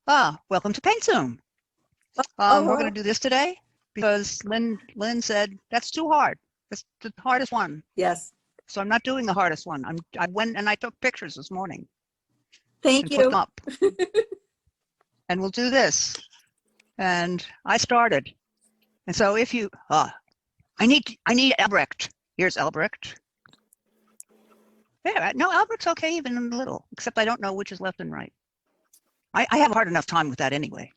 Welcome to Paint Zoom. We're going to do this today because Lynn said that's too hard. That's the hardest one. Yes. So I'm not doing the hardest one. I went and I took pictures this morning. Thank you. Put them up. And we'll do this. And I started. And so if you, I need Albrecht. Here's Albrecht. Yeah, no, Albrecht's okay even in the little, except I don't know which is left and right. I have a hard enough time with that anyway.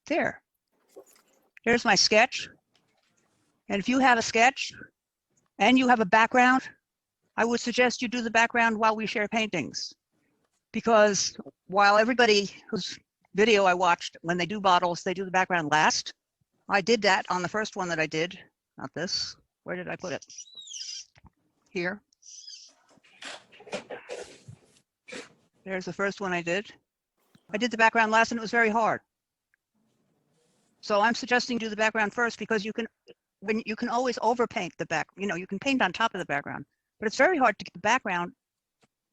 Here's my sketch. And if you have a sketch and you have a background, I would suggest you do the background while we share paintings. Because while everybody whose video I watched, when they do bottles, they do the background last. I did that on the first one that I did, not this. Where did I put it? Here. There's the first one I did. I did the background last and it was very hard. So I'm suggesting do the background first because you can always overpaint the back, you can paint on top of the background, but it's very hard to get the background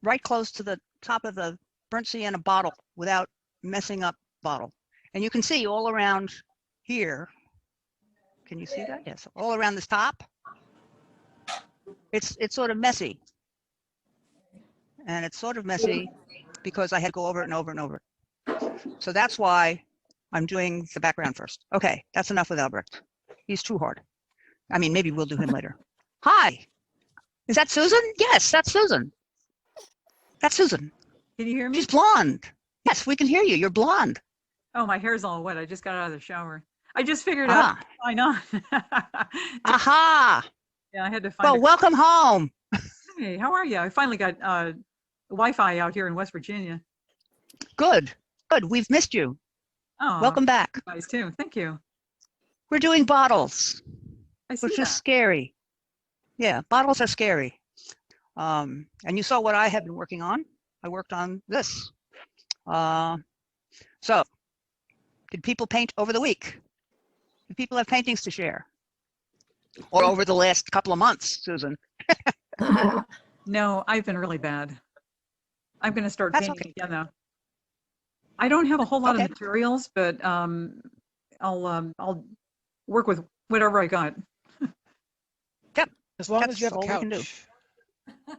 right close to the top of the burnt sienna bottle without messing up bottle. And you can see all around here. Can you see that? Yes, all around this top. It's sort of messy. And it's sort of messy because I had to go over it and over and over. So that's why I'm doing the background first. Okay, that's enough with Albrecht. He's too hard. I mean, maybe we'll do him later. Hi, is that Susan? Yes, that's Susan. That's Susan. Can you hear me? She's blonde. Yes, we can hear you. You're blonde. Oh, my hair's all wet. I just got out of the shower. I just figured out why not. Aha. Yeah, I had to find. Well, welcome home. Hey, how are you? I finally got Wi-Fi out here in West Virginia. Good. We've missed you. Oh, welcome back. You guys too. Thank you. We're doing bottles, which is scary. Yeah, bottles are scary. And you saw what I have been working on. I worked on this. So, did people paint over the week? Did people have paintings to share? Or over the last couple of months, Susan? No, I've been really bad. I'm going to start painting again though. I don't have a whole lot of materials, but I'll work with whatever I got. Yep. As long as you have a couch.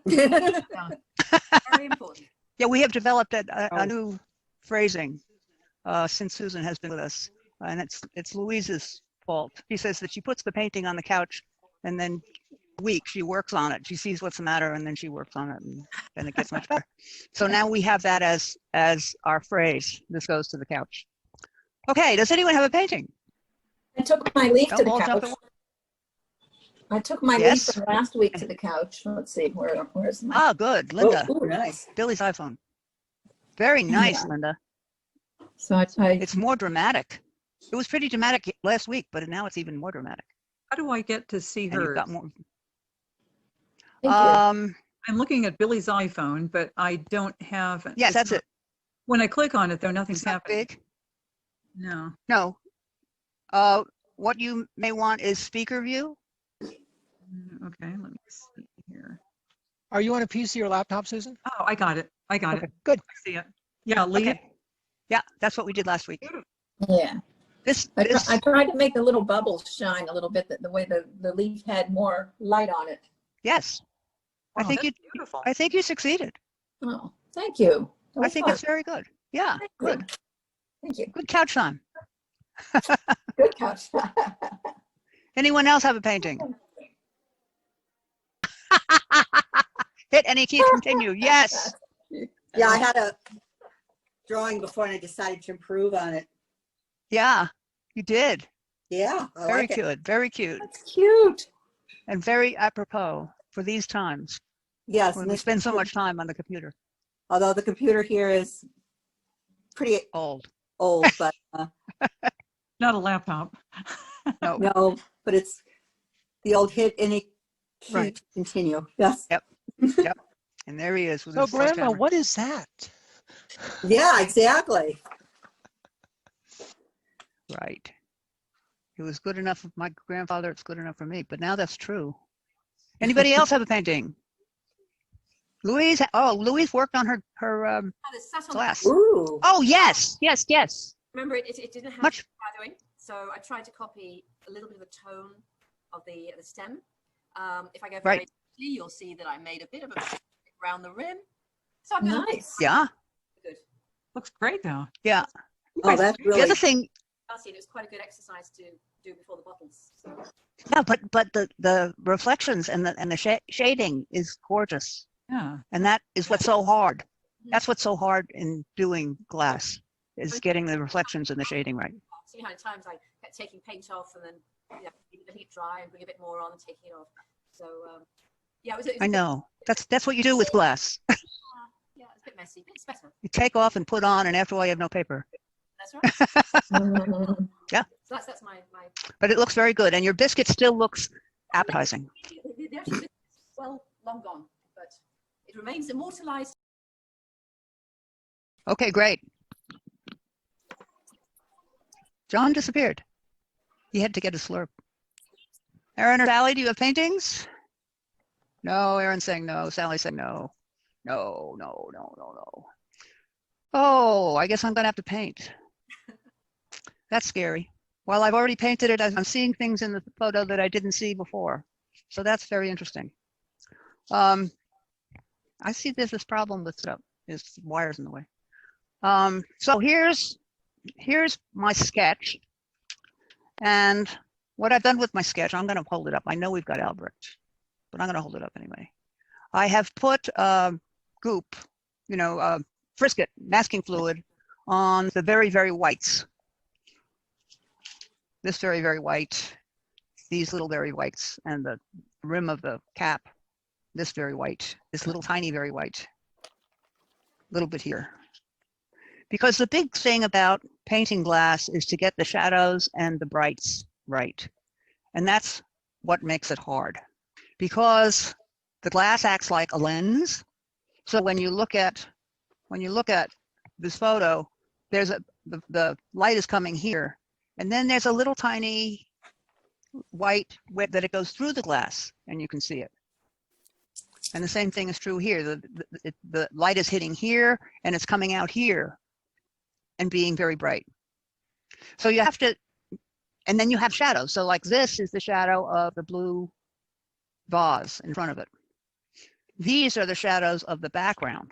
Very important. Yeah, we have developed a new phrasing since Susan has been with us, and it's Louise's fault. She says that she puts the painting on the couch, and then she works on it. She sees what's the matter, and then she works on it, and then it gets much better. So now we have that as our phrase. This goes to the couch. Okay, does anyone have a painting? I took my leaf to the couch. I took my leaf from last week to the couch. Let's see, where's my... Good, Linda. Oh, nice. Billy's iPhone. Very nice, Linda. So it's more dramatic. It was pretty dramatic last week, but now it's even more dramatic. How do I get to see her? Got more. I'm looking at Billy's iPhone, but I don't have. Yes, that's it. When I click on it, though, nothing's happening. Big. No. What you may want is speaker view. Okay, let me see here. Are you on a PC or laptop, Susan? Oh, I got it. It. Good. I see it. Yeah, leave. Okay. Yeah, that's what we did last week. Yeah. I tried to make the little bubbles shine a little bit, the way the leaf had more light on it. Yes. Wow, I think you succeeded. Oh, thank you. I think it's very good. Yeah, good. Thank you. Good couch time. Good couch. Anyone else have a painting? Hit any key, continue. Yes. Yeah, I had a drawing before and I decided to improve on it. Yeah, you did. Yeah. Very cute. Very cute. That's cute. And very apropos for these times. Yes. When we spend so much time on the computer. Although the computer here is pretty old, but not a laptop. No, but it's the old hit any key to continue. Yes. Yep. And there he is with his Grandma, what is that? Yeah, exactly. Right. It was good enough for my grandfather. It's good enough for me. But now that's true. Anybody else have a painting? Louise. Oh, Louise worked on her glass. Ooh. Oh yes. remember, it didn't have Much. shadowing, so I tried to copy a little bit of the tone of the stem. If I go very quickly, you'll see that I made a bit of a around the rim. So I'm Nice. Yeah. Good. Looks great though. Yeah. Oh, that's The really, other thing, It was quite a good exercise to do before the bottles. So. yeah, but the reflections and the shading is gorgeous. Yeah. And that is what's so hard. That's what's so hard in doing glass, is getting the reflections and the shading right. See how many times I kept taking paint off and then letting it dry and bring a bit more on and taking it off. So yeah, it was I know. That's what you do with glass. Yeah, it's a bit messy, but it's better. You take off and put on, and after a while you have no paper. That's right. Yeah. So that's my. But it looks very good, and your biscuit still looks appetizing. They're actually well long gone, but it remains immortalized. Okay, great. John disappeared. He had to get a slurp. Aaron or Sally, do you have paintings? No, Aaron's saying no. Sally's saying no. No. Oh, I guess I'm going to have to paint. That's scary. Well, I've already painted it. I'm seeing things in the photo that I didn't see before. So that's very interesting. I see there's this problem with stuff. There's wires in the way. So here's my sketch. And what I've done with my sketch, I'm going to hold it up. I know we've got Albrecht, but I'm going to hold it up anyway. I have put goop, frisket, masking fluid on the very, very whites. This very, very white, these little very whites, and the rim of the cap, this very white, this little tiny very white, a little bit here. Because the big thing about painting glass is to get the shadows and the brights right. And that's what makes it hard. Because the glass acts like a lens. So when you look at this photo, there's the light is coming here. And then there's a little tiny white web that it goes through the glass and you can see it. And the same thing is true here. The light is hitting here and it's coming out here and being very bright. So you have to, and then you have shadows. So like this is the shadow of the blue vase in front of it. These are the shadows of the background.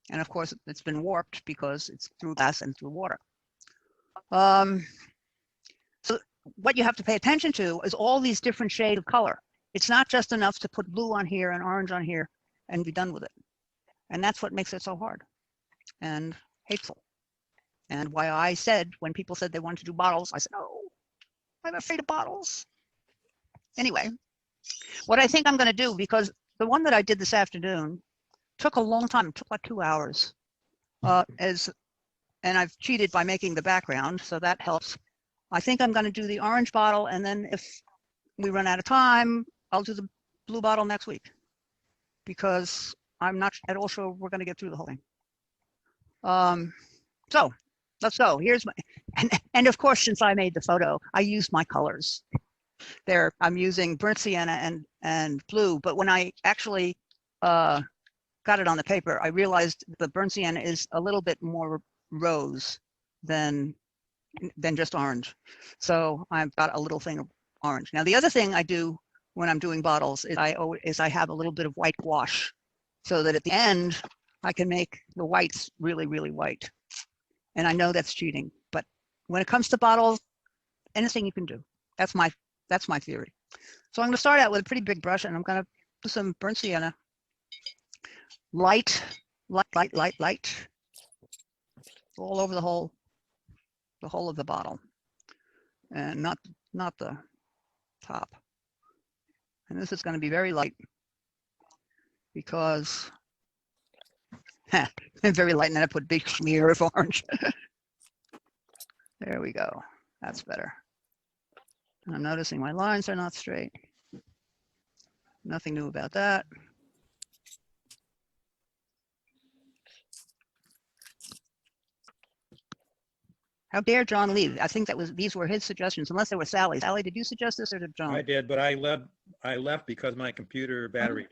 And of course it's been warped because it's through glass and through water. So what you have to pay attention to is all these different shades of color. It's not just enough to put blue on here and orange on here and be done with it. And that's what makes it so hard and hateful. And why I said, when people said they wanted to do bottles, I said, oh, I'm afraid of bottles. Anyway, what I think I'm going to do, because the one that I did this afternoon took a long time, it took like 2 hours, and I've cheated by making the background, so that helps. I think I'm going to do the orange bottle, and then if we run out of time, I'll do the blue bottle next week, because I'm not at all sure we're going to get through the whole thing. So let's go. Here's my, and of course, since I made the photo, I used my colors. There, I'm using burnt sienna and blue, but when I actually got it on the paper, I realized the burnt sienna is a little bit more rose than just orange. So I've got a little thing of orange. Now, the other thing I do when I'm doing bottles is I have a little bit of white gouache, so that at the end, I can make the whites really, really white. And I know that's cheating, but when it comes to bottles, anything you can do. That's my theory. So I'm going to start out with a pretty big brush, and I'm going to put some burnt sienna, light, all over the whole of the bottle, and not the top. And this is going to be very light because very light, and then I put big smear of orange. There we go. That's better. And I'm noticing my lines are not straight. Nothing new about that. How dare John leave? I think these were his suggestions, unless they were Sally's. Sally, did you suggest this or did John? I did, but I left because my computer battery.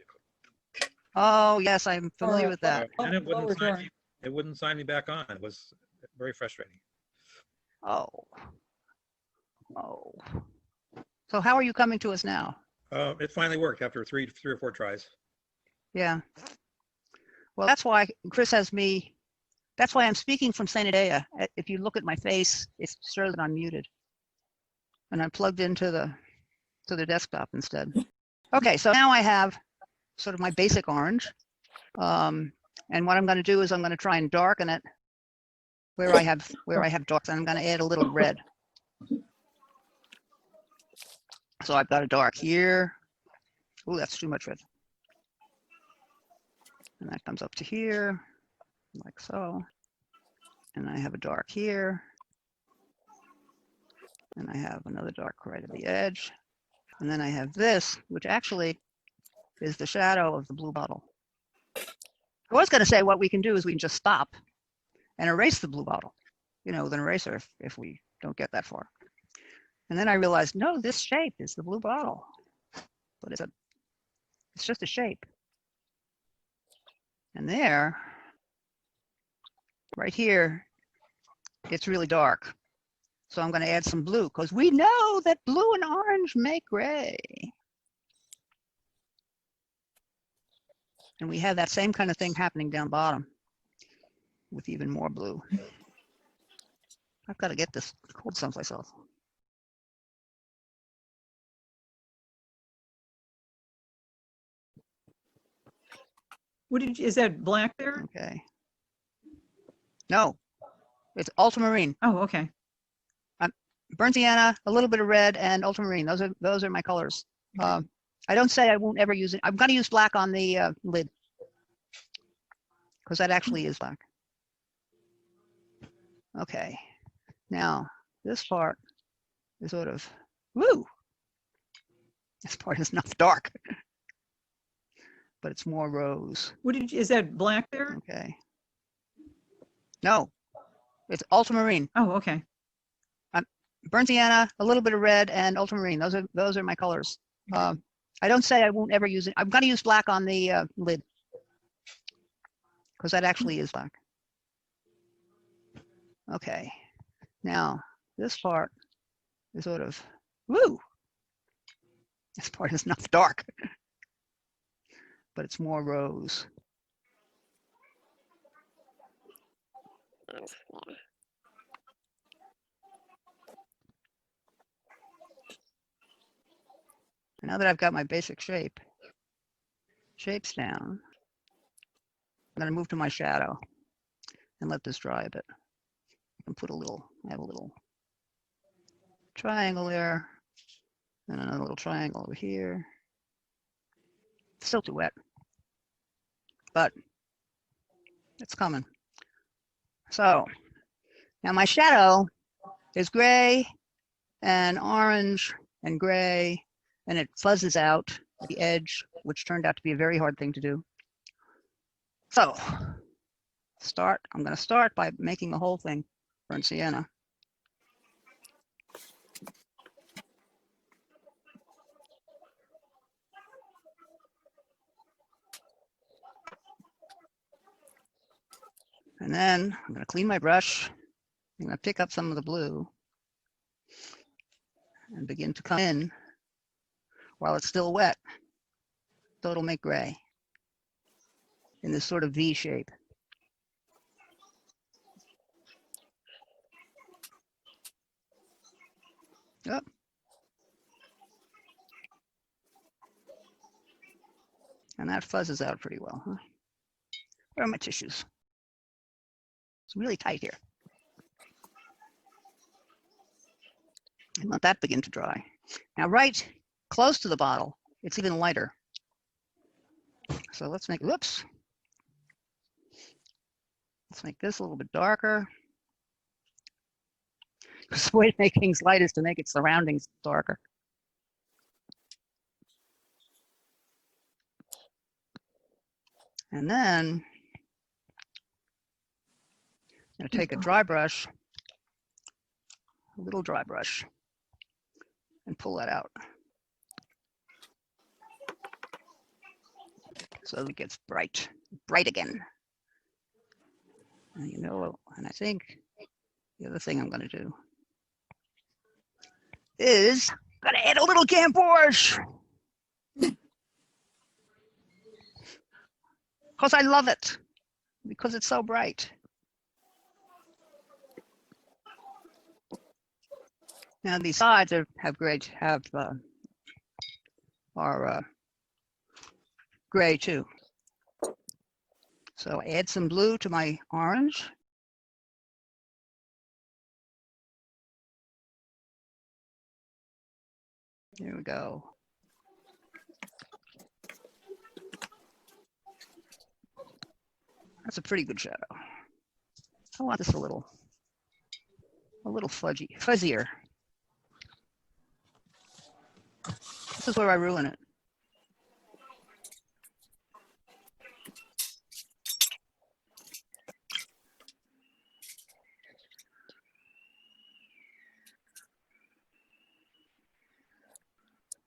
Oh yes, I'm familiar with that. And it wouldn't sign me back on. It was very frustrating. Oh. Oh. So how are you coming to us now? It finally worked after three or four tries. Yeah. Well, that's why Chris has me. That's why I'm speaking from St. Adea. If you look at my face, it's sure that I'm muted. And I'm plugged into the desktop instead. Okay, so now I have sort of my basic orange. And what I'm going to do is I'm going to try and darken it where I have darks, and I'm going to add a little red. So I've got a dark here. Oh, that's too much red. And that comes up to here, like so. And I have a dark here. And I have another dark right at the edge. And then I have this, which actually is the shadow of the blue bottle. I was going to say what we can do is we can just stop and erase the blue bottle, you know, with an eraser if we don't get that far. And then I realized, no, this shape is the blue bottle, but it's just a shape. And there, right here, it's really dark. So I'm going to add some blue because we know that blue and orange make gray. And we have that same kind of thing happening down bottom with even more blue. I've got to get this hold someplace else. Is that black there? Okay. No, it's ultramarine. Oh, okay. Burnt sienna, a little bit of red, and ultramarine. Those are my colors. I don't say I won't ever use it. I'm going to use black on the lid because that actually is black. Okay. Now this part is sort of woo. This part is not dark, but it's more rose. Is that black there? Okay. No, it's ultramarine. Oh, okay. Burnt sienna, a little bit of red, and ultramarine. Those are my colors. I don't say I won't ever use it. I'm going to use black on the lid because that actually is black. Okay. Now this part is sort of woo. This part is not dark, but it's more rose. Now that I've got my basic shapes down, I'm going to move to my shadow and let this dry a bit. I can put I have a little triangle there, and another little triangle over here. Still too wet, but it's coming. So now my shadow is gray and orange and gray, and it fuzzes out at the edge, which turned out to be a very hard thing to do. So I'm going to start by making the whole thing burnt sienna. And then I'm going to clean my brush. I'm going to pick up some of the blue and begin to come in while it's still wet. So it'll make gray in this sort of V shape. Yep. And that fuzzes out pretty well, huh? Where are my tissues? It's really tight here. And let that begin to dry. Now, right close to the bottle, it's even lighter. So let's make, whoops. Let's make this a little bit darker. Because the way to make things light is to make its surroundings darker. And then I'm going to take a dry brush, a little dry brush, and pull that out. So it gets bright again. And and I think the other thing I'm going to do is gonna add a little gamboge. Because I love it. Because it's so bright. Now these sides are gray too. So add some blue to my orange. There we go. That's a pretty good shadow. I want this a little fuzzier. This is where I ruin it.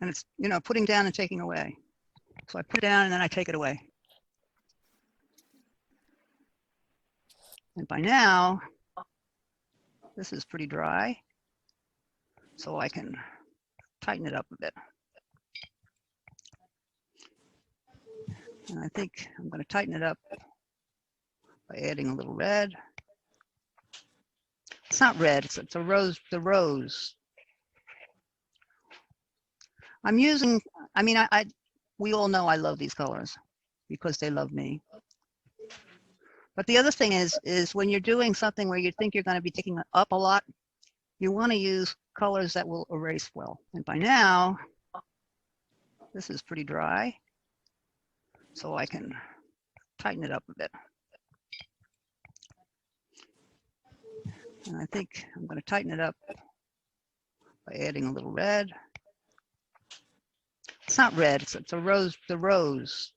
And it's, putting down and taking away. So I put it down and then I take it away. And by now, this is pretty dry. So I can tighten it up a bit. And I think I'm going to tighten it up by adding a little red. It's not red, it's a rose, the rose. I'm using, we all know I love these colors because they love me. But the other thing is when you're doing something where you think you're going to be taking up a lot, you want to use colors that will erase well. And by now, this is pretty dry. So I can tighten it up a bit. And I think I'm going to tighten it up by adding a little red. It's not red, it's a rose, the rose.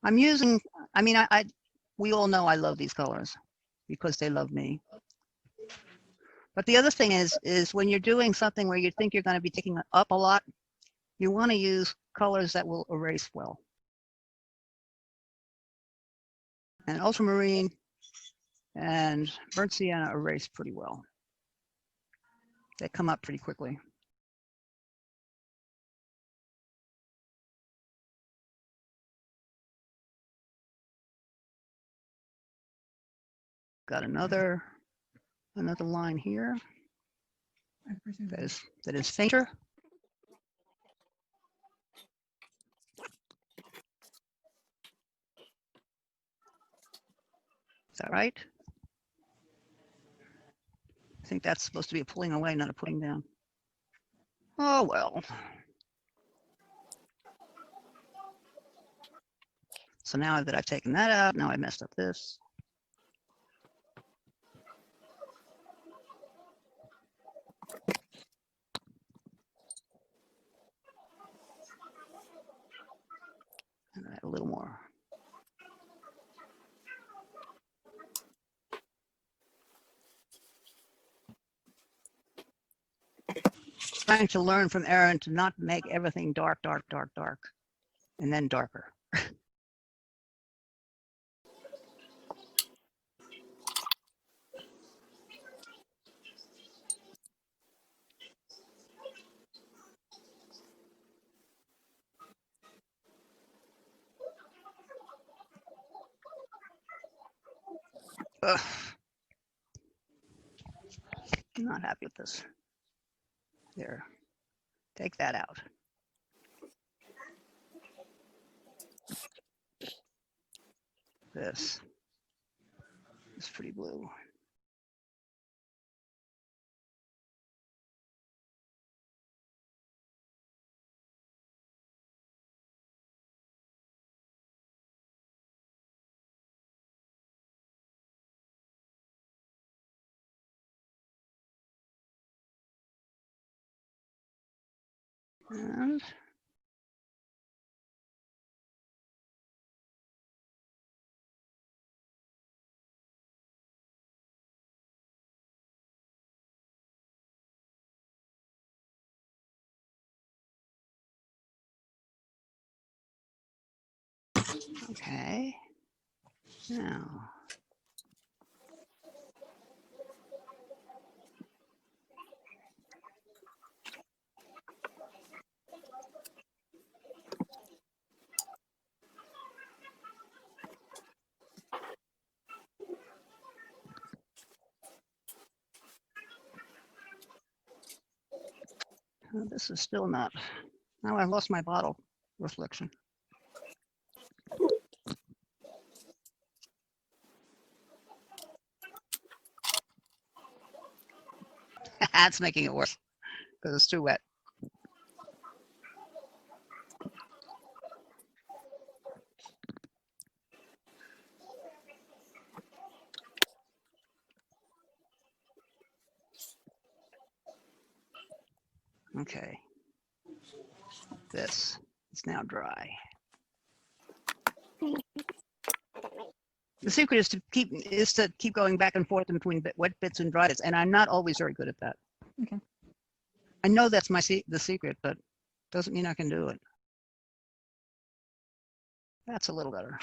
I'm using, we all know I love these colors because they love me. But the other thing is when you're doing something where you think you're going to be taking up a lot, you want to use colors that will erase well. And ultramarine and burnt sienna erase pretty well. They come up pretty quickly. Got another line here that is fainter. Is that right? I think that's supposed to be a pulling away, not a putting down. Oh, well. So now that I've taken that out, now I messed up this. And add a little more. Trying to learn from Erin to not make everything dark, dark, dark, dark, and then darker. Ugh. I'm not happy with this. There, take that out. This is pretty blue. And okay, now This is still not. Now I lost my bottle reflection. That's making it worse because it's too wet. Okay. This is now dry. The secret is to keep going back and forth between wet bits and dry bits, and I'm not always very good at that. Okay. I know that's the secret, but doesn't mean I can do it. That's a little better.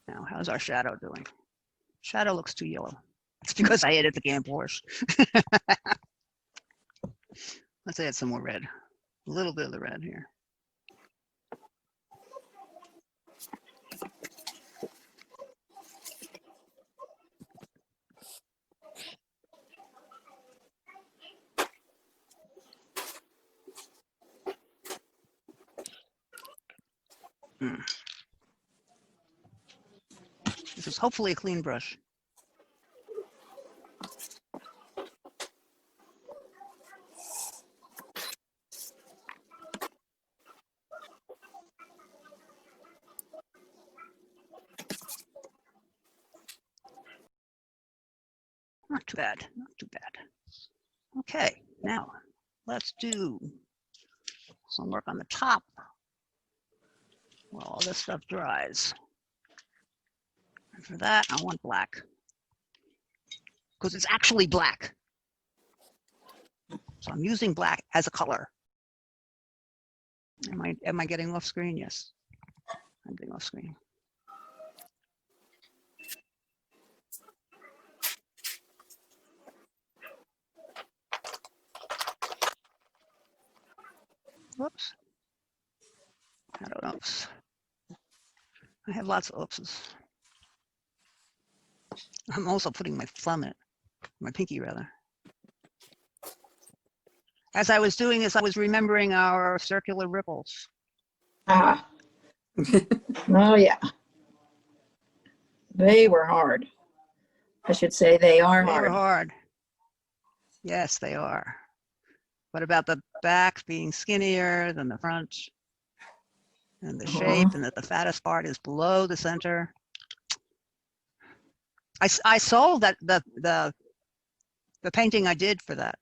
Now, how's our shadow doing? Shadow looks too yellow. It's because I added the Camp Horse. Let's add some more red. A little bit of the red here. This is hopefully a clean brush. Not too bad, not too bad. Okay, now let's do some work on the top while all this stuff dries. And for that, I want black because it's actually black. So I'm using black as a color. Am I getting off screen? Yes, I'm getting off screen. Whoops. I don't know. Oops. I have lots of oopses. I'm also putting my thumb in it, my pinky rather. As I was doing this, I was remembering our circular ripples. Ah. Oh, yeah. They were hard. I should say they are They hard. were hard. Yes, they are. What about the back being skinnier than the front? And the shape, and that the fattest part is below the center. I sold that the painting I did for that.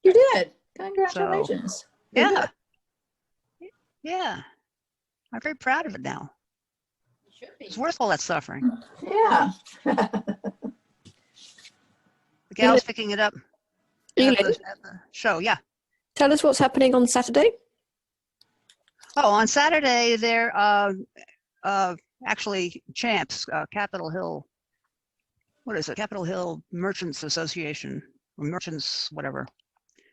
You did. Congratulations. So, yeah. Yeah. I'm very proud of it now. Should be. It's worth all that suffering. Yeah. The gal's picking it up at the show. Yeah. Tell us what's happening on Saturday. Oh, on Saturday, they're actually Champs, Capitol Hill. What is it? Capitol Hill Merchants Association, or Merchants, whatever,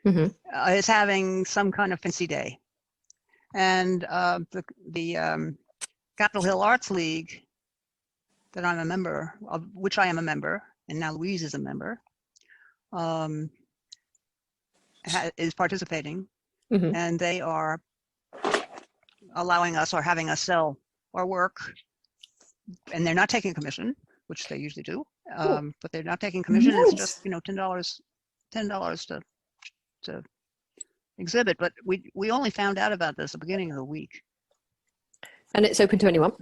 is having some kind of fancy day. And the Capitol Hill Arts League, that I'm a member of, which I am a member, and now Louise is a member, is participating, and they are allowing us or having us sell our work, and they're not taking commission, which they usually do, but they're not taking commission. Nice. It's just $10 to exhibit. But we only found out about this at the beginning of the week. And it's open to anyone?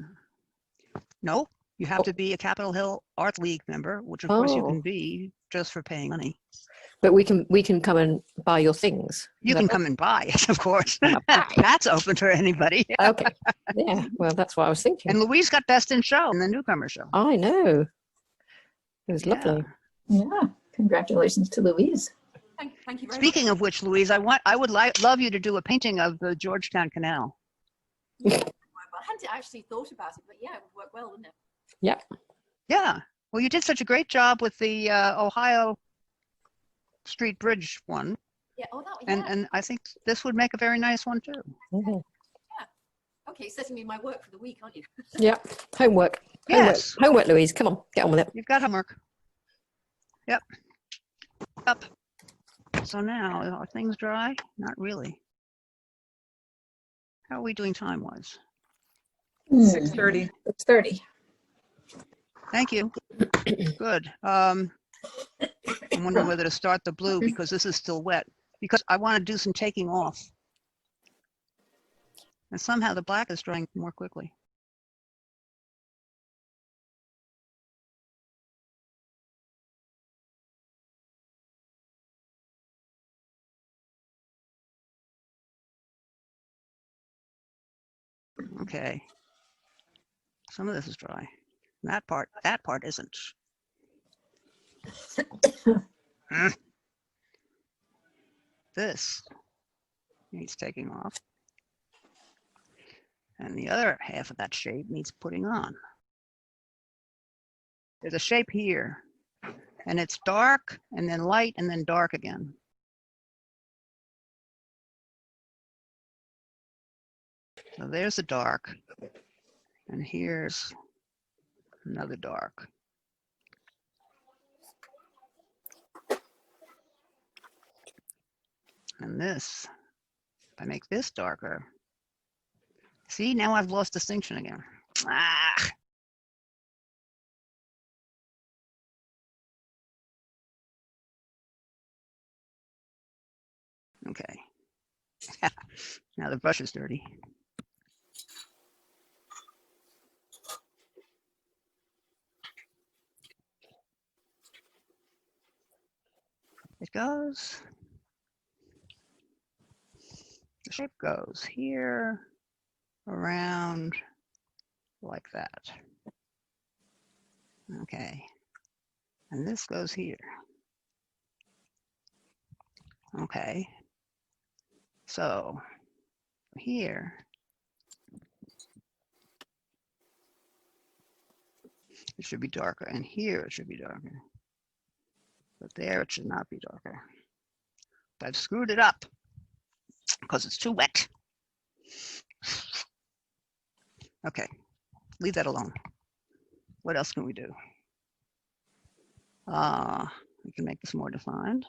No, you have to be a Capitol Hill Art League member, which of course you can be just for paying money. But we can come and buy your things. You can come and buy it, of course. That's open for anybody. Okay. Yeah. Well, that's what I was thinking. And Louise got Best in Show in the newcomer show. I know. It was lovely. Yeah. Congratulations to Louise. Thank you very much. Speaking of which, Louise, I would love you to do a painting of the Georgetown Canal. I hadn't actually thought about it, but yeah, it would work well, wouldn't it? Yeah. Yeah. Well, you did such a great job with the Ohio Street Bridge one. Yeah. Oh, that. Yeah. And I think this would make a very nice one too. Yeah. Okay, setting me my work for the week, aren't you? Yeah. Homework. Yes. Homework, Louise. Come on, get on with it. You've got homework. Yep. up. So now, are things dry? Not really. How are we doing time-wise? 6:30. 6:30. Thank you. Good. I'm wondering whether to start the blue because this is still wet. Because I want to do some taking off. And somehow the black is drying more quickly. Okay. Some of this is dry. That part isn't. This needs taking off. And the other half of that shape needs putting on. There's a shape here, and it's dark, and then light, and then dark again. So there's the dark, and here's another dark. And this, if I make this darker, see, now I've lost distinction again. Ah! Okay. Now the brush is dirty. It goes. The shape goes here, around, like that. Okay. And this goes here. Okay. So here, it should be darker, and here it should be darker. But there it should not be darker. But I've screwed it up because it's too wet. Okay, leave that alone. What else can we do? We can make this more defined.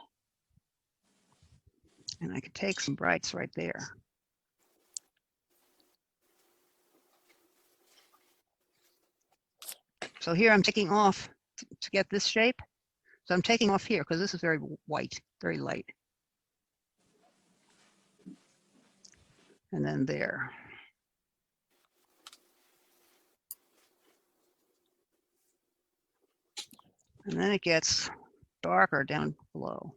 And I could take some brights right there. So here I'm taking off to get this shape. So I'm taking off here because this is very white, very light. And then there. And then it gets darker down below.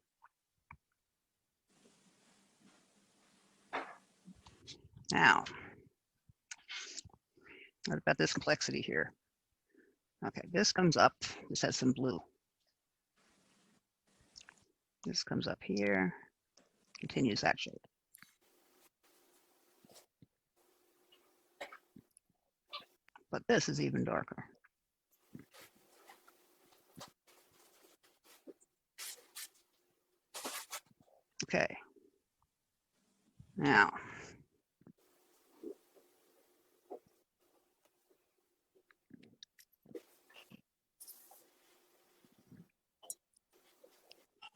Now, what about this complexity here? Okay, this comes up, this has some blue. This comes up here, continues that shape. But this is even darker. Okay. Now,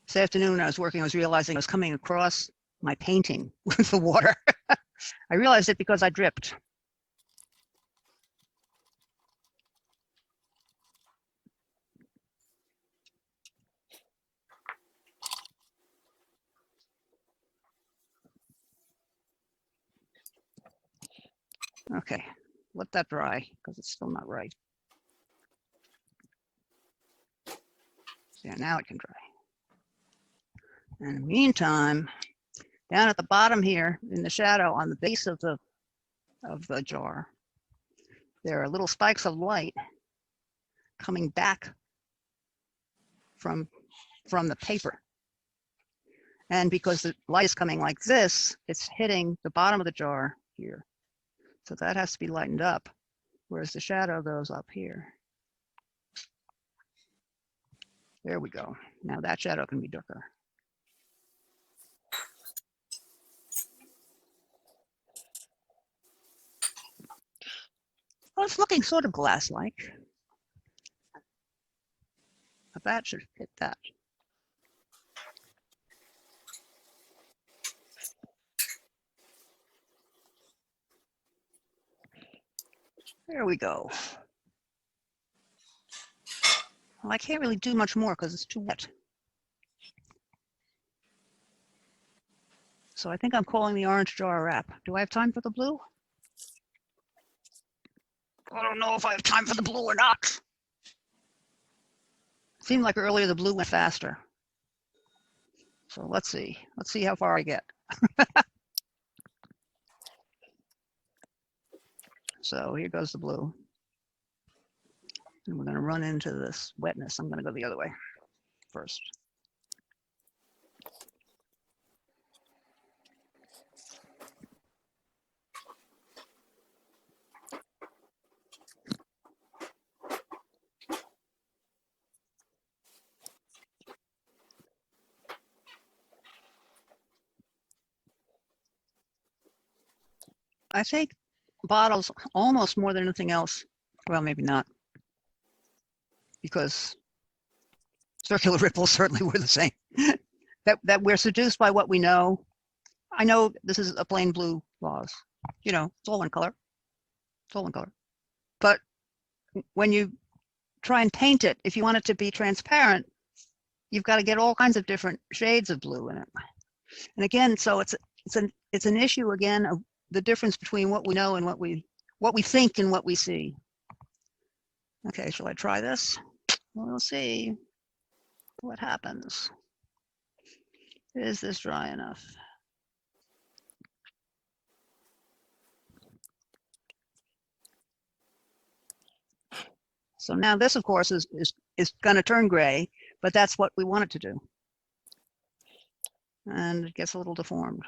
this afternoon when I was working, I was realizing I was coming across my painting with the water. I realized it because I dripped. Okay, let that dry because it's still not right. Yeah, now it can dry. And in the meantime, down at the bottom here in the shadow on the base of the jar, there are little spikes of light coming back from the paper. And because the light is coming like this, it's hitting the bottom of the jar here. So that has to be lightened up, whereas the shadow goes up here. There we go. Now that shadow can be darker. Well, it's looking sort of glass-like. But that should fit that. There we go. Well, I can't really do much more because it's too wet. So I think I'm calling the orange jar a wrap. Do I have time for the blue? I don't know if I have time for the blue or not. Seemed like earlier the blue went faster. So let's see. Let's see how far I get. So here goes the blue. And we're going to run into this wetness. I'm going to go the other way first. I think bottles almost more than anything else. Well, maybe not, because circular ripples certainly were the same. that we're seduced by what we know. I know this is a plain blue vase. You know, it's all in color. It's all in color. But when you try and paint it, if you want it to be transparent, you've got to get all kinds of different shades of blue in it. And again, so it's an issue again of the difference between what we know and what we think and what we see. Okay, shall I try this? We'll see what happens. Is this dry enough? So now this, of course, is going to turn gray, but that's what we want it to do. And it gets a little deformed.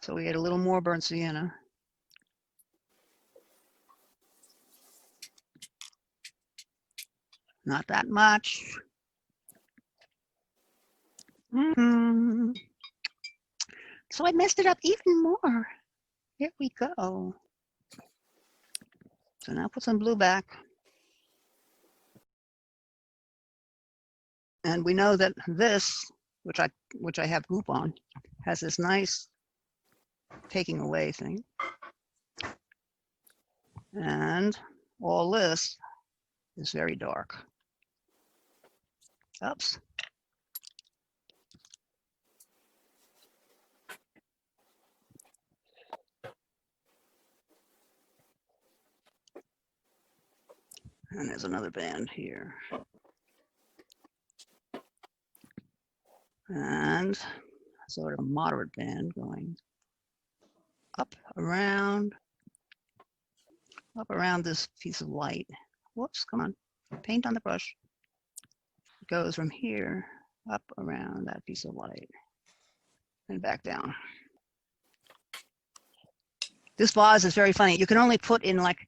So we get a little more burnt sienna. Not that much. So I messed it up even more. Here we go. So now put some blue back. And we know that this, which I have goop on, has this nice taking away thing. And all this is very dark. Oops. And there's another band here. And sort of a moderate band going up around this piece of light. Whoops, come on, paint on the brush. It goes from here up around that piece of light and back down. This vase is very funny. You can only put in like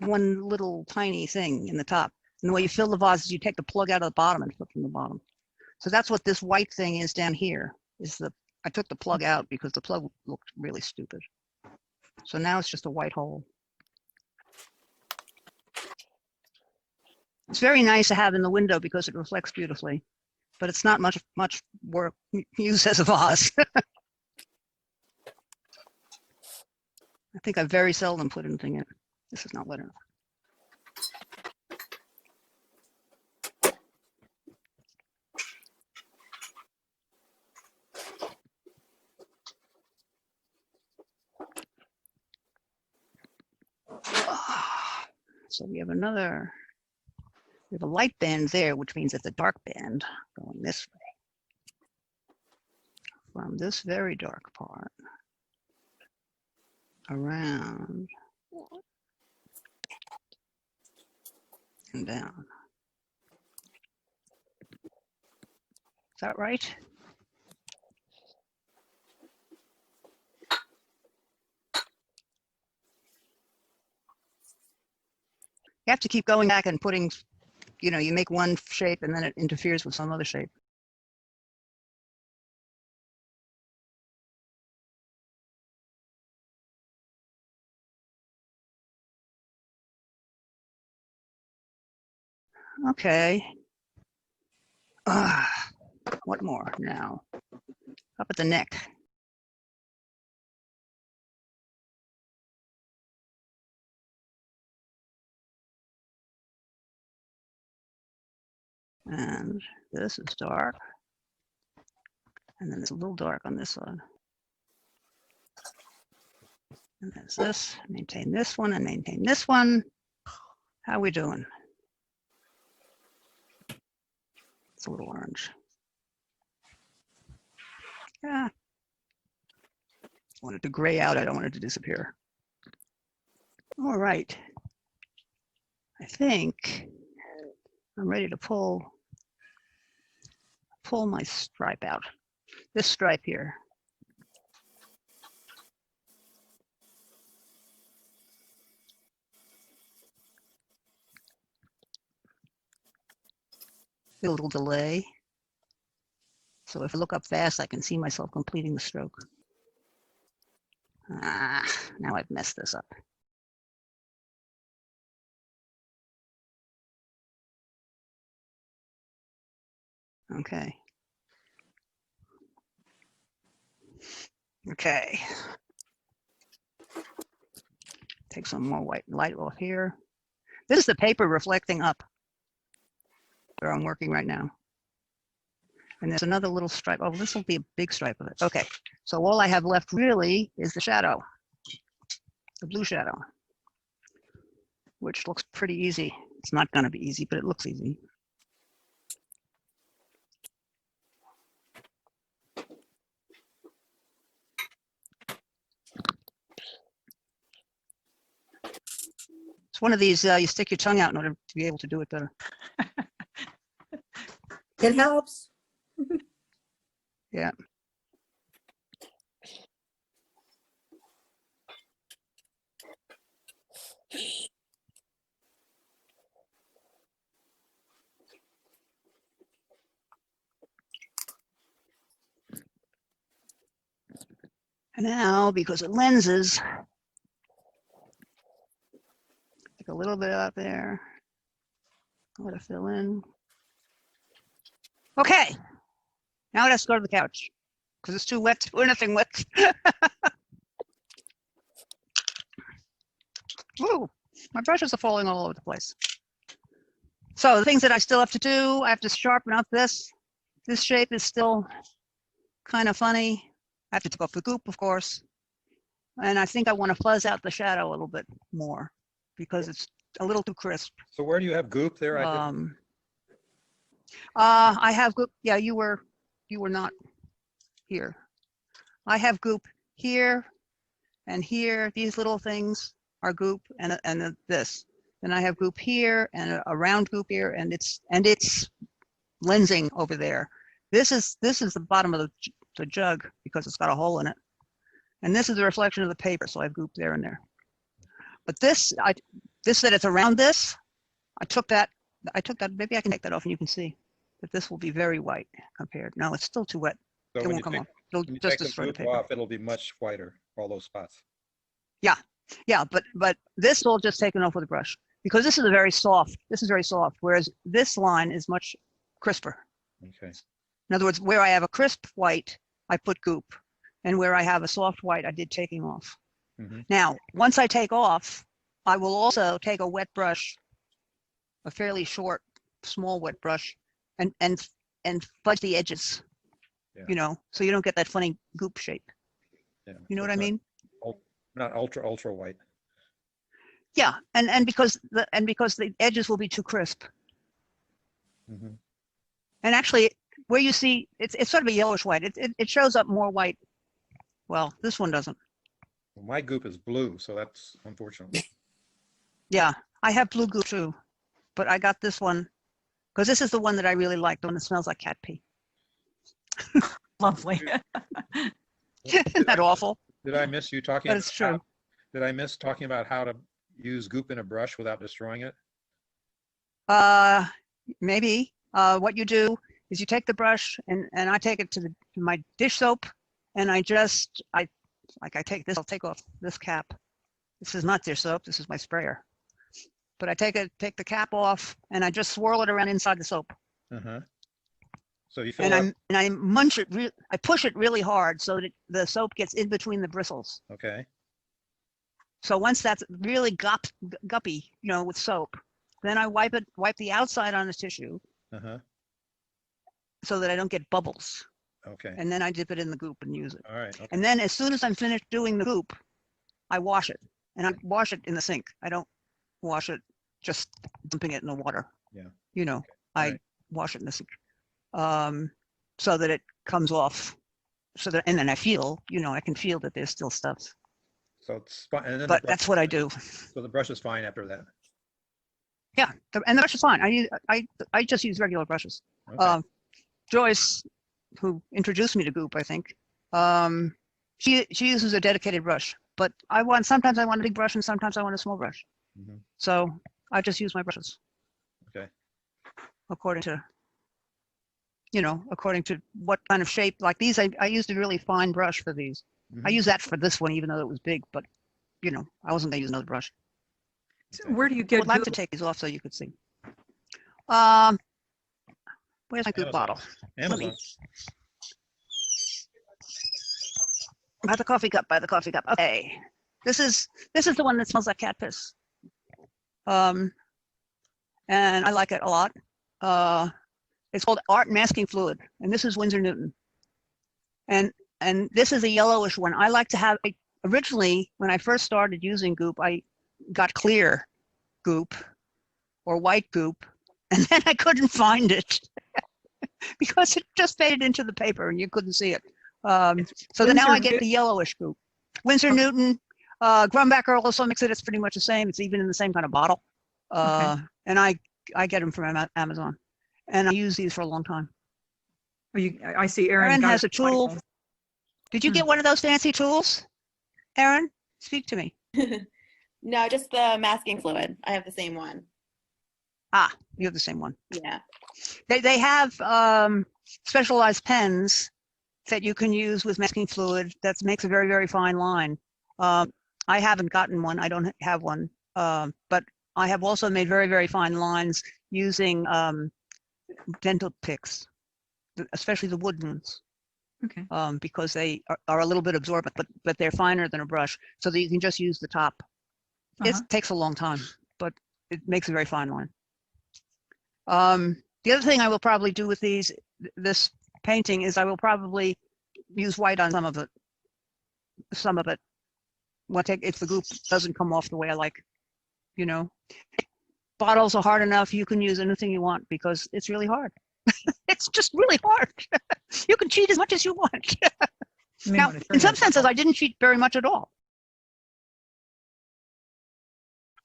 one little tiny thing in the top. And the way you fill the vase is you take the plug out of the bottom and put from the bottom. So that's what this white thing is down here. I took the plug out because the plug looked really stupid. So now it's just a white hole. It's very nice to have in the window because it reflects beautifully, but it's not much work used as a vase. I think I very seldom put anything in. This is not wet enough. So we have a light band there, which means it's a dark band going this way. From this very dark part around and down. Is that right? You have to keep going back and putting, you know, you make one shape and then it interferes with some other shape. Okay. What more now? Up at the neck. And this is dark. And then it's a little dark on this side. And there's this, maintain this one and maintain this one. How we doing? It's a little orange. Yeah. I want it to gray out. I don't want it to disappear. All right. I think I'm ready to pull my stripe out. This stripe here. A little delay. So if I look up fast, I can see myself completing the stroke. Ah, now I've messed this up. Okay. Okay. Take some more white light off here. This is the paper reflecting up where I'm working right now. And there's another little stripe. Oh, this will be a big stripe of it. Okay. So all I have left really is the shadow, the blue shadow, which looks pretty easy. It's not going to be easy, but it looks easy. It's one of these, you stick your tongue out in order to be able to do it better. It helps. Yeah. And now, because of lenses, take a little bit out there. Let it fill in. Okay. Now let's go to the couch because it's too wet to do anything with. Ooh, my brushes are falling all over the place. So the things that I still have to do, I have to sharpen up this. This shape is still kind of funny. I have to take off the goop, of course. And I think I want to fuzz out the shadow a little bit more because it's a little too crisp. So where do you have goop there? I have goop. Yeah, you were not here. I have goop here and here. These little things are goop and this. Then I have goop here and a round goop here, and it's lensing over there. This is the bottom of the jug because it's got a hole in it, and this is the reflection of the paper. So I have goop there and there. But this that it's around this, I took that. Maybe I can take that off and you can see that this will be very white compared. No, it's still too wet. So It when won't you come take, off. It'll when you just take the destroy the goop paper. off, it'll be much whiter, all those spots. Yeah, but this will just take it off with a brush because this is very soft. This is very soft, whereas this line is much crisper. Okay. In other words, where I have a crisp white, I put goop, and where I have a soft white, I did taking off. Mm-hmm. Now, once I take off, I will also take a wet brush, a fairly short, small wet brush, and fudge the edges. Yeah. You know, so you don't get that funny goop shape. Yeah. You know So what I mean? Not ultra white. Yeah, and because the edges will be too crisp. Mm-hmm. And actually, where you see it's sort of a yellowish white. It shows up more white. Well, this one doesn't. Well, my goop is blue, so that's unfortunate. Yeah, I have blue goop too, but I got this one because this is the one that I really like, the one that smells like cat pee. Lovely. Isn't that awful? Did I miss you talking? But it's true. Did I miss talking about how to use goop in a brush without destroying it? Maybe. What you do is you take the brush and I take it to my dish soap, and I'll take this. I'll take off this cap. This is not dish soap. This is my sprayer. But I take the cap off and I just swirl it around inside the soap. Uh-huh. So you fill up. I munch it. I push it really hard so that the soap gets in between the bristles. Okay. So once that's really guppy, with soap, then I wipe the outside on the tissue, Uh-huh. so that I don't get bubbles. Okay. And then I dip it in the goop and use it. All right. Okay. And then as soon as I'm finished doing the goop, I wash it. And I wash it in the sink. I don't wash it just dumping it in the water. Yeah. You know, I Right. wash it in the sink. So that it comes off. So that, and then I feel, you know, I can feel that there's still stuff. So it's fine. And then But that's what I do. So the brush is fine after that. Yeah, and the brush is fine. I just use regular brushes. Okay. Joyce, who introduced me to goop, I think, she uses a dedicated brush. But sometimes I want a big brush and sometimes I want a small brush. Mhm. So I just use my brushes. Okay. According to, you know, according to what kind of shape. Like these, I used a really fine brush for these. I Mhm. use that for this one, even though it was big. But you know, I wasn't going to use another brush. So where do you I get would like to goop? take these off so you could see. Where's my goop Amazon. bottle? Amazon. By the coffee cup, by the coffee cup. Okay. This is the one that smells like cat piss. And I like it a lot. It's called Art Masking Fluid, and this is Winsor Newton. And this is a yellowish one. I like to have, originally, when I first started using goop, I got clear goop or white goop, and then I couldn't find it because it just faded into the paper and you couldn't see it. So then now I get the yellowish goop. Winsor Newton, Grumbacher also makes it. It's pretty much the same. It's even in the same kind of bottle. And I get them from Amazon, and I use these for a long time. I see Erin Erin got has a tool. Did you get one of those fancy tools, Erin? Speak to me. No, just the masking fluid. I have the same one. Ah, you have the same one. Yeah. They have specialized pens that you can use with masking fluid that makes a very, very fine line. I haven't gotten one. I don't have one. But I have also made very, very fine lines using dental picks, especially the wood ones. Okay. Because they are a little bit absorbent, but they're finer than a brush, so that you can just use the top. It takes a long time, but it makes a very fine line. The other thing I will probably do with this painting is I will probably use white on some of it. If the goop doesn't come off the way I like, you know. Bottles are hard enough. You can use anything you want because it's really hard. It's just really hard. You can cheat as much as you want. Now, in some senses, I didn't cheat very much at all.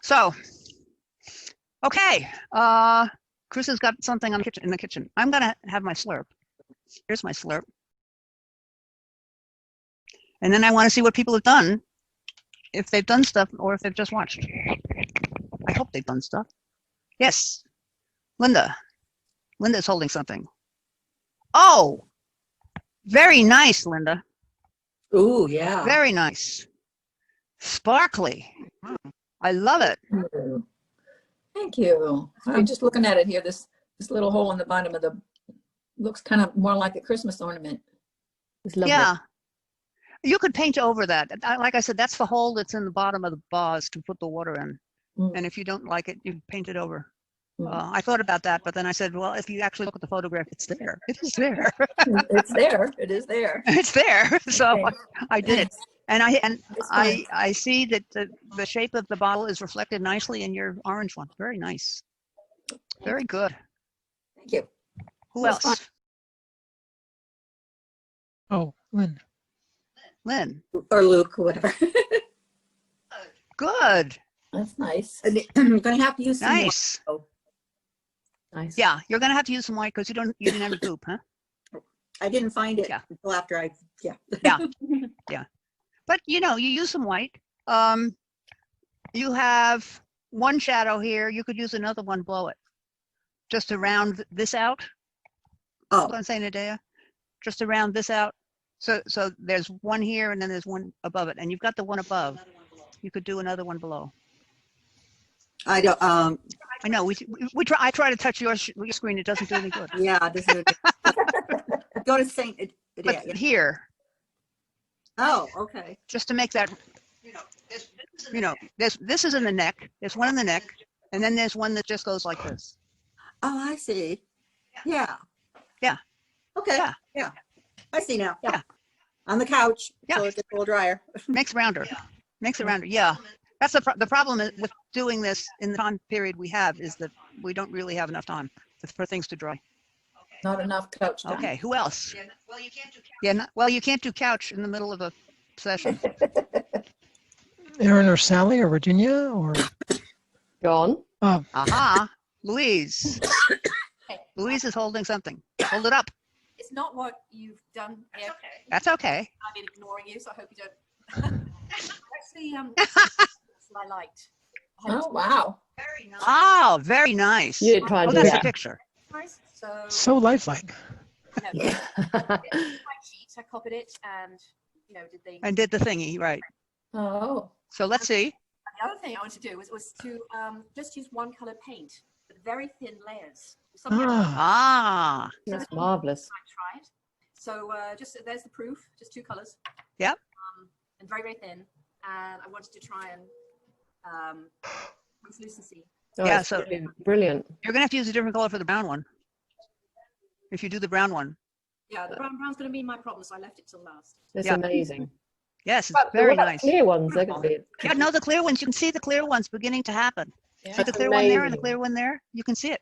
So, okay. Chris has got something in the kitchen. I'm gonna have my slurp. Here's my slurp. And then I want to see what people have done, if they've done stuff or if they've just watched. I hope they've done stuff. Yes, Linda. Linda's holding something. Oh, very nice, Linda. Ooh, yeah. Very nice. Sparkly. I love it. Thank you. I'm just looking at it here. This little hole in the bottom of the looks kind of more like a Christmas ornament. It's lovely. Yeah. You could paint over that. Like I said, that's the hole that's in the bottom of the vase to put the water in. And if you don't like it, you paint it over. I thought about that, but then I said, well, if you actually look at the photograph, it's there. It is there. It's there. It is there. It's there. So Okay. I did it. And I see that the shape of the bottle is reflected nicely in your orange one. Very nice. Very good. Thank you. Who That's else? fine. Oh, Lynn. Lynn. Or Luke, or whatever. Good. That's nice. And I'm going to have to use some more. Nice. Nice. Yeah, you're gonna have to use some white because you didn't have a goop, huh? I didn't find it Yeah. until after Yeah. But you know, you use some white. You have one shadow here. You could use another one below it, just to round this out. Hold on, say Nadea. Just to round this out. So there's one here, and then there's one above it, and you've got the one above. You could do another one below. I don't, I know. I try to touch your screen. It doesn't do any good. yeah, this is, go to Saint, But yeah. here, Oh, okay. just to make that, this is in the neck. There's one in the neck, and then there's one that just goes like this. Oh, I see. Yeah. Okay. Yeah. Yeah. I see now. Yeah. On the couch. Yeah. So it gets a little drier. Makes it rounder. Makes it rounder. Yeah. That's the problem with doing this in the time period we have is that we don't really have enough time for things to dry. Not enough couch time. Okay. Who else? Yeah. Well, you can't do couch in the middle of a session. Erin or Sally or Virginia or John. Aha. Louise. Louise is holding something. Hold it up. It's not what you've done here. That's okay. I've been ignoring you, so I hope you don't. Actually, I liked. Oh, wow. Oh, very nice. You didn't try and Oh, do that's that. a picture. Nice. so lifelike. My sheet, I copied it, and did they? And did the thingy, right. Oh. So let's see. The other thing I wanted to do was to just use one color paint, but very thin layers. Ah. That's marvelous. I tried. So just there's the proof, just 2 colors. Yep. And very, very thin. And I wanted to try and translucency. Oh, Yeah, it's so- brilliant. You're gonna have to use a different color for the brown one. If you do the brown one. Yeah, the brown's going to be my problem, so I left it till last. It's Yeah. amazing. Yes, it's But very what about nice. Clear ones, they're going to be. Yeah, no, the clear ones. You can see the clear ones beginning to happen. Yeah. See the That's clear one there and the amazing. clear one there. You can see it.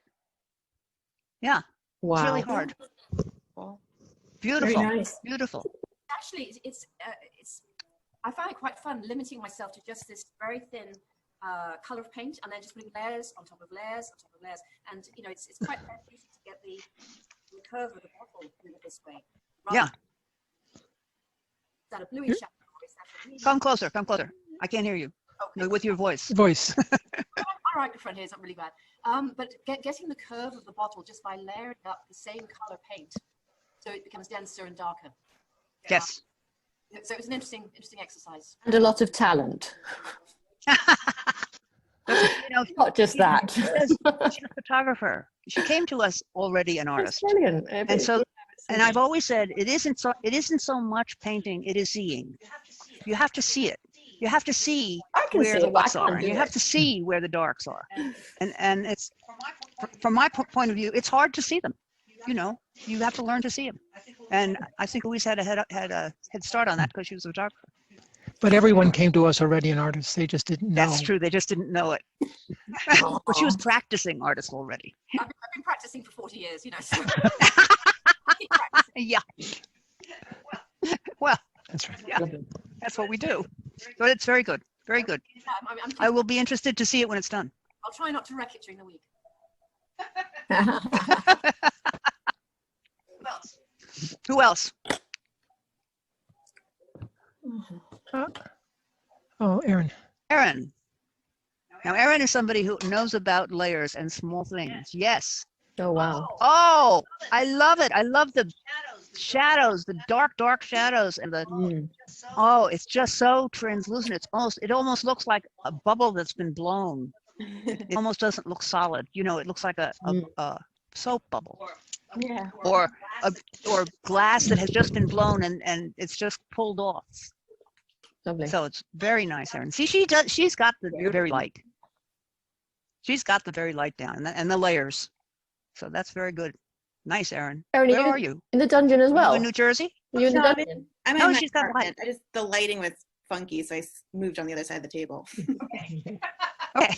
Yeah, Wow. it's really hard. Very Beautiful, nice. beautiful. Actually, it's I find it quite fun limiting myself to just this very thin color of paint, and then just putting layers on top of layers on top of layers. And it's quite easy to get the curve of the bottle this way. Yeah. Is that a bluish shadow? Or is that a medium? Come closer, come closer. I can't hear you Okay. with your voice. Voice. All right, the front here is not really bad. But getting the curve of the bottle just by layering up the same color paint, so it becomes denser and darker. Yes. So it was an interesting exercise. And a lot of talent. Not just that. She's a photographer. She came to us already an It's artist. brilliant. And so, and I've always said it isn't so much painting, it is seeing. You have to see it. You have to see I can where see the it, but I lights are, can't and do you have it. to see where the darks are. And it's from my point of view, it's hard to see them. You have to learn to see them. And I think Louise had a head start on that because she was a photographer. But everyone came to us already an artist. They just didn't know. That's true. They just didn't know it. But she was practicing artist already. I've been practicing for 40 years, So I keep practicing. Yeah. Well, That's right. yeah, that's what we do. But it's very good. Very good. I will be interested to see it when it's done. I'll try not to wreck it during the week. Who else? Oh, Erin. Erin. Now, Erin is somebody who knows about layers and small things. Yes. Oh, wow. Oh, I love it. I love the shadows, the dark, dark shadows, and the oh, it's just so translucent. It almost looks like a bubble that's been blown. It almost doesn't look solid. It looks like a soap bubble. Yeah. Or glass that has just been blown and it's just pulled off. Lovely. So it's very nice, Erin. See, she's got the very light. She's got the very light down and the layers. So that's very good. Nice, Erin. Erin, Where are you? in the dungeon as Are well? you in New Jersey? Are you in the No, I'm dungeon? I'm No, in my she's got light. apartment. The lighting was funky, so I moved on the other side of the table. Okay.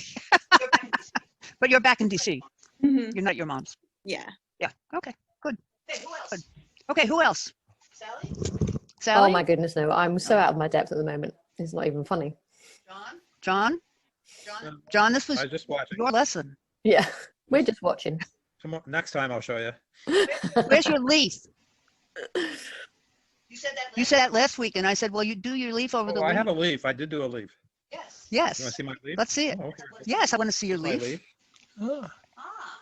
But you're back in DC. Mhm. You're not your mom's. Yeah. Yeah. Okay. Good. Good. Okay. Who else? Oh Sally? my goodness, no. I'm so out of my depth at the moment. It's not even funny. John? John, this was I was just watching. your lesson. Yeah. We're just watching. Next time I'll show you. Where's your leaf? You said that last week, and I said, well, you do your leaf over the Oh, I leaf. have a leaf. I did do a leaf. Yes. You want to see my leaf? Let's see it. Oh, okay. Yes, I want to see your My leaf. leaf. Oh,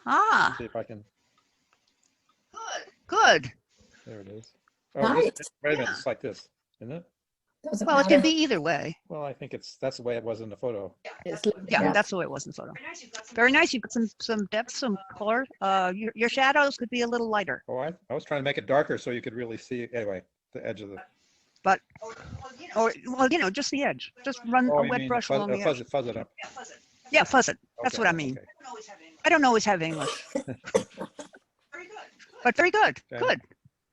Ah, See if I can. good. There it is. Oh, Nice. wait a minute. It's like this, isn't it? Doesn't Well, it matter. can be either way. Well, I think that's the way it was in the photo. It's Yeah, that's the way it was in the photo. Very nice. You've got some depth, some color. Your shadows could be a little lighter, Oh, I was trying to make it darker so you could really see. Anyway, the edge of the. but or well, just the edge. Just run Oh, a you wet mean brush along the edge. fuzz it up. Yeah, fuzz it. That's Okay, what I mean. okay. I don't always have English. But very good. Okay. Good.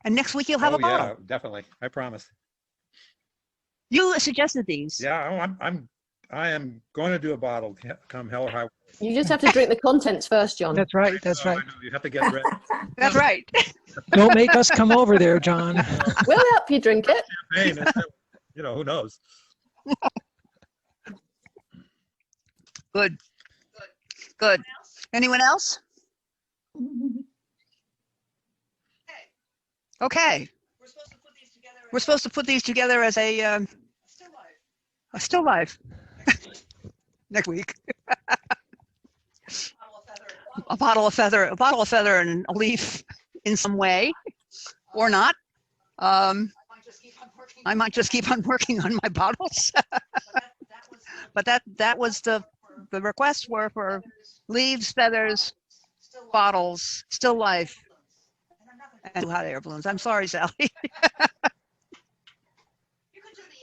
And next week you'll have Oh, a bottle. yeah, definitely. I promise. You suggested these. Yeah, I am going to do a bottle come hell or high. You just have to drink the contents first, John. That's right. That's I right. know, you have to get ready. That's right. Don't make us come over there, John. We'll help you drink it. Champagne, you know, who knows? Good. Good. Anyone else? Okay. We're supposed to put these together as a still life next week. A bottle of feather and a leaf in some way, or not. I might just keep on working on my bottles. But that was the requests were for leaves, feathers, bottles, still life, and hot air balloons. I'm sorry, Sally.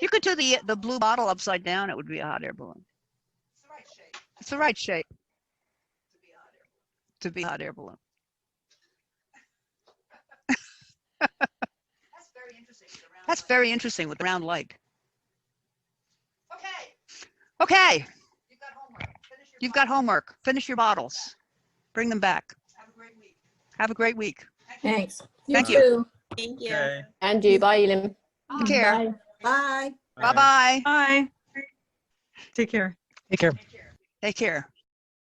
You could do the blue bottle upside down. It would be a hot air balloon. It's the right shape to be a hot air balloon. That's very interesting with the round light. Okay. You've got homework. Finish your bottles. Bring them back. Have a great week. Thanks. Thank you. too. Thank you. Okay. And you. Bye, Elim. Take care. Bye. Bye. Bye-bye. Bye. Take care. Take care. Take care.